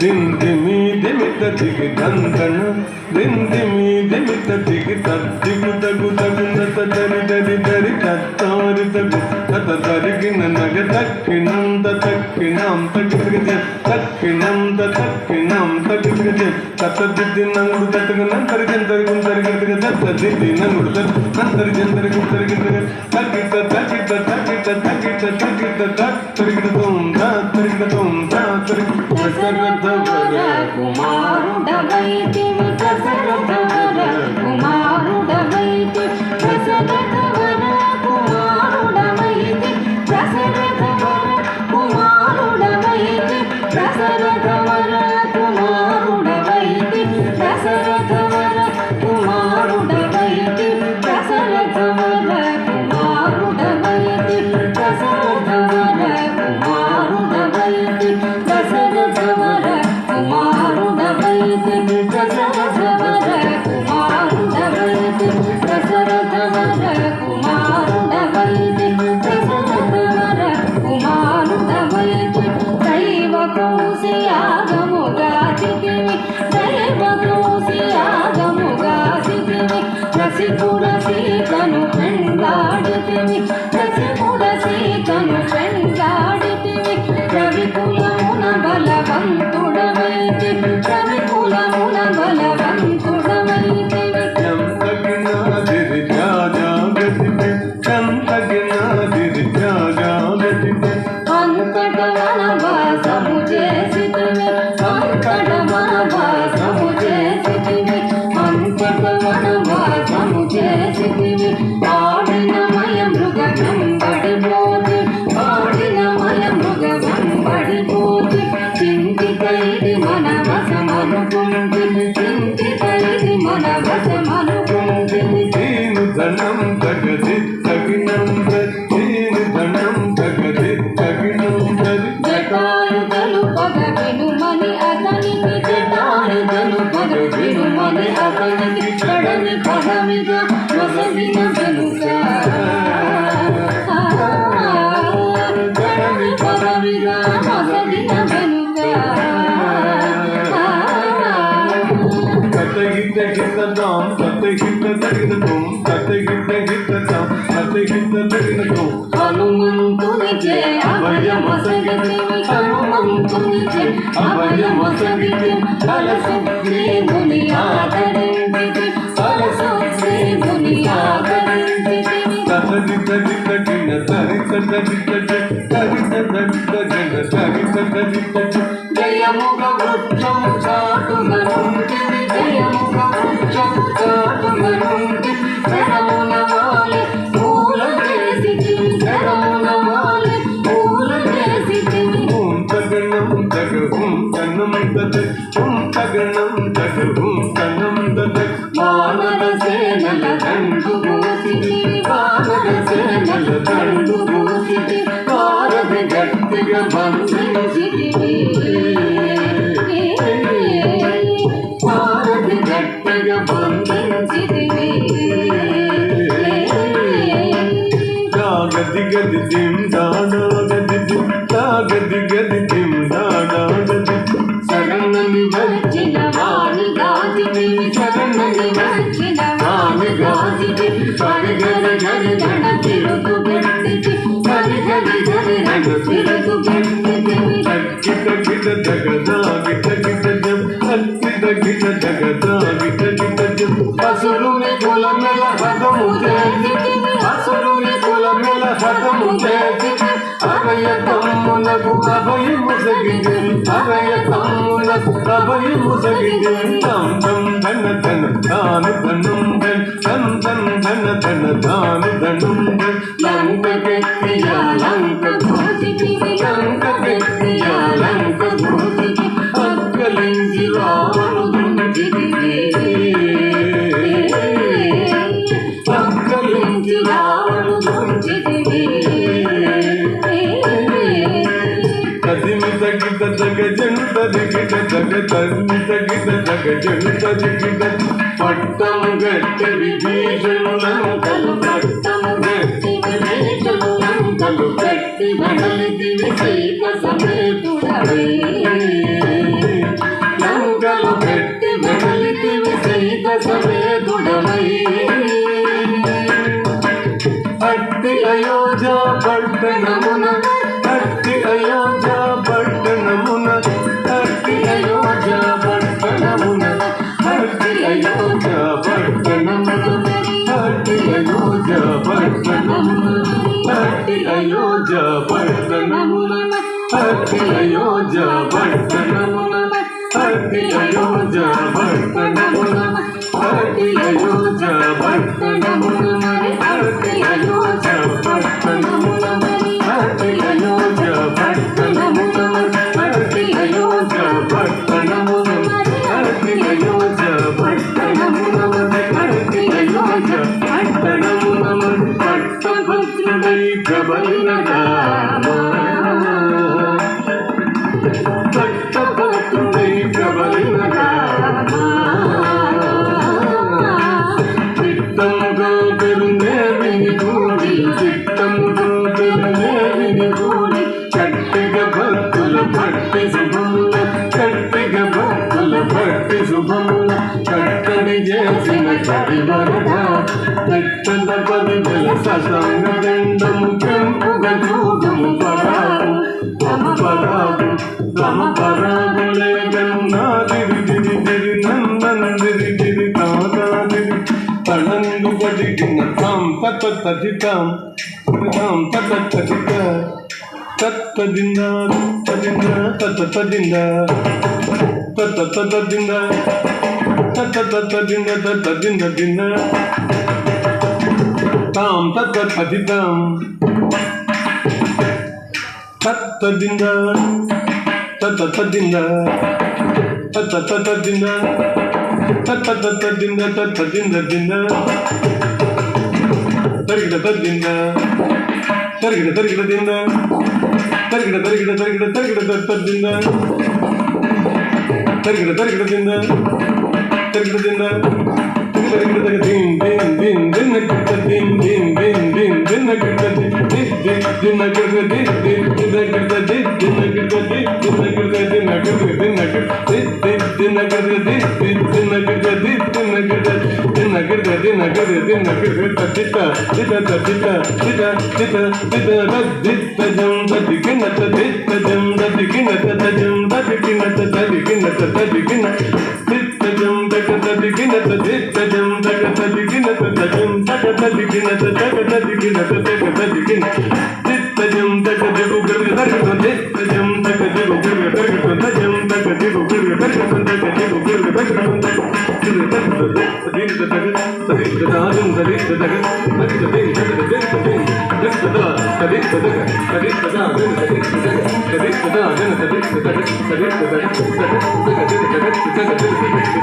దిందిమి దిమిత దిగి దందన దిందిమి దిమిత దిగి తగ్గు తగు తగునత దరి దరి దరి తత్తారి తగు తత తరిగిన నగ తక్కినంత తక్కినాం తగ్గిగజ తక్కినంత తక్కినాం తగ్గిగజ తత దిద్ది నంగుడు తట్టుగా నంతరి జంతరిగు తరిగిన తత దిద్ది నంగుడు నంతరి జంతరిగు తరిగిన తగ్గిత తగ్గిత తగ్గిత తగ్గిత తగ్గిత తరిగిన తోందా తరిగిన తోందా తరిగిన దశరథవర కుమారుడవైతివి దశరథవర కుమారుడవైతి దశరథవర కుమారుడవైతి దశరథవర కుమారుడవైతి దశరథవర కుమారుడవైతి దశరథవర కుమారుడవైతి దశరథవర కుమారుడవైతి దశరథవర కుమారుడవైతి దశరథవర కుమారుడవైతి దశరథవర కుమారుడవైతి దశరథవర కుమారుడవైతి దశరథవర కుమారుడవైతి దైవ కౌశయాగముగాదిగివి దైవ కౌశయాగముగాదిగివి రసికుడ సీతను పెండాడితివి రసికుడ సీతను పెండాడితివి రవికులమున బలవంతుడవైతి రవికులమున బలవంతుడవైతివి చంతగినాదిరి జాజాగతితే చంతగినాదిరి జాజాగతితే అంతట వనవాసము చేసితివి అంతట వనవాసము చేసితివి అంతట వనవాసము చేసితివి ఆడినమయ మృగ వెంబడిపోతి ఆడినమయ మృగ వెంబడిపోతి చింతితైది మన వశమనుకుంటిని చింతితైది మన వశమనుకుంటిని నేను ధనం తగది తగినందరి నేను ధనం తగది తగినందరి జటాయుధలు పగ వినుమని అతనికి జటాయుధలు పగ వినుమని అతనికి కడని పదవిగా వసగిన వెనుక కడని పదవిగా వసగిన వెనుక తతగిత గితదాం తతగిత తగినతం తతగిత గితదాం తతగిత తగినతం హనుమంతునిచే అభయమొసగితివి హనుమంతునిచే అభయమొసగితి అలసుగ్రీవుని ఆదరించితి అలసుగ్రీవుని ఆదరించితివి తతగిత గితగిన తరిత తగిత తరిత తగిత గణ తరిత తగిత జయముగ వృక్షము చాటుగనుంటివి జయముగ వృక్షము చాటుగనుంటివి శరమున వాలి పూల చేసితివి శరమున వాలి పూల చేసితివి తగణం తగహం తన్నం తద తగణం తగహం తన్నం తద వానర సేనల దండు పూసితివి వానర సేనల దండు పూసితి వారధి గట్టిగా బంధించితివి వారధి గట్టిగా బంధించితివి గది గది దిం దానా గది దిం గది గది దిం దానా గది శరణని వచ్చిన వాణి గాజితివి శరణని వచ్చిన వాణి గాజితివి హరి గరి గరి గణ తిరుగు గట్టితి హరి గరి గరి గణ తిరుగు గట్టితివి గిట గిట జగదా గిట గిట జం గిట గిట జగదా గిట గిట జం అసురుని కులమెల హతము చేసితివి అసురుని కులమెల హతము చేసితివి అభయ తమ్ములకు అభయము సగితివి అభయ తమ్ములకు అభయము సగితివి తం తం ధన ధన ధాన ధనం ధన్ తం తం ధన ధన ధాన ధనం ధన్ లంకకెక్కియ లంక భూజితివి లంకకెక్కియ లంక భూజితి అక్కలించి రావణుదించితివి అక్కలించి రావణుదించితివి తగిట తగ జంట దిగిట తగ తల్లి తగిట తగ జంట దిగిట పట్టము గట్టి విభీషణులంకలు పట్టము గట్టి విభీషణులంకలు పెట్టి బడలిదివి సీత సమేతుడవై లంకలు పెట్టి బడలిదివి సీత సమేతుడవై అట్టి అయోధ్య పట్టణమున అట్టి అయోధ్య పట్టణమున అట్టి అయోధ్య పట్టణమున అట్టి అయోధ్య పట్టణమున అట్టి అయోధ్య పట్టణమున అట్టి అయోధ్య పట్టణమున అట్టి అయోధ్య పట్టణమున అట్టి అయోధ్య పట్టణమున అట్టి అయోధ్య పట్టణమున అట్టి అయోధ్య పట్టణమున అట్టి అయోధ్య పట్టణమున అట్టి అయోధ్య పట్టణమున అట్టి అయోధ్య పట్టణమున అట్టి అయోధ్య పట్టణమున పట్టభద్రుడై ప్రబలిన పట్టభద్రుడై ప్రబలిన చిత్తముగా పెరునేవిని గూడి చిత్తముగా పెరునేవిని గూడి కట్టిగ భక్తుల భక్తి శుభముల కట్టిగ భక్తుల భక్తి శుభముల కట్టడి చేసిన కడివరద పెట్టల పదివెల ససంగదండము పెంపుగ చూడము పరాగు పరాగు తమ పరాగులే గన్నాదిరి దిరి దిరి నందనందిరి దిరి తాదాదిరి తళంగు పడిగిన తాం తతతదితాం తాం తతతదిత తత్తదింద తదింద తతతదింద తతతదింద తతతదింద తతదింద దింద తాం తతతదితాం తత్తదింద తతతదింద తతతదింద తతతదింద తతదింద దింద తరిగిడ తద్దింద తరిగిడ తరిగిడ దింద తరిగిడ తరిగిడ తరిగిడ తరిగిడ తద్దింద తరిగిడ తరిగిడ దింద తరిగిడ దింద తరిగిడ తరిగిడ దిన్ దిన్ దిన్ దిన్ గిట్ట దిన్ దిన్ దిన్ దిన్ దిన్ గిట్ట దిన్ దిన్ దిన్ గిట్ట దిన్ దిన్ దిన్ గిట్ట దిన్ దిన్ గిట్ట దిన్ దిన్ గిట్ట దిన్ గిట్ట దిన్ గిట్ట దిన్ దిన్ గిట్ట దిన్ దిన్ గిట్ట దిన్ దిన్ గిట్ట దిన్ గిట్ట దిన్ గిట్ట దిన్ గిట్ట తిట తిట తిట తిట తిట తిట తిట జం తదికిన తదిత జం తదికిన తజం తదికిన తదికిన తదికిన తిట జం తక తదికిన తదిత జం తక తదికిన తజం తక తదికిన తక తదికిన తక తదికిన తిట జం తక జగు గరు తక తిట జం తక జగు గరు తక తజం తక జగు గరు తక తక జగు గరు తక తక దీని తక తదిత దాజం తదిత తక తదిత దీని తక తదిత దీని తదిత దా తదిత తక తదిత దా జన తదిత తక తదిత దా జన తదిత తక తదిత తక తక తక తక తక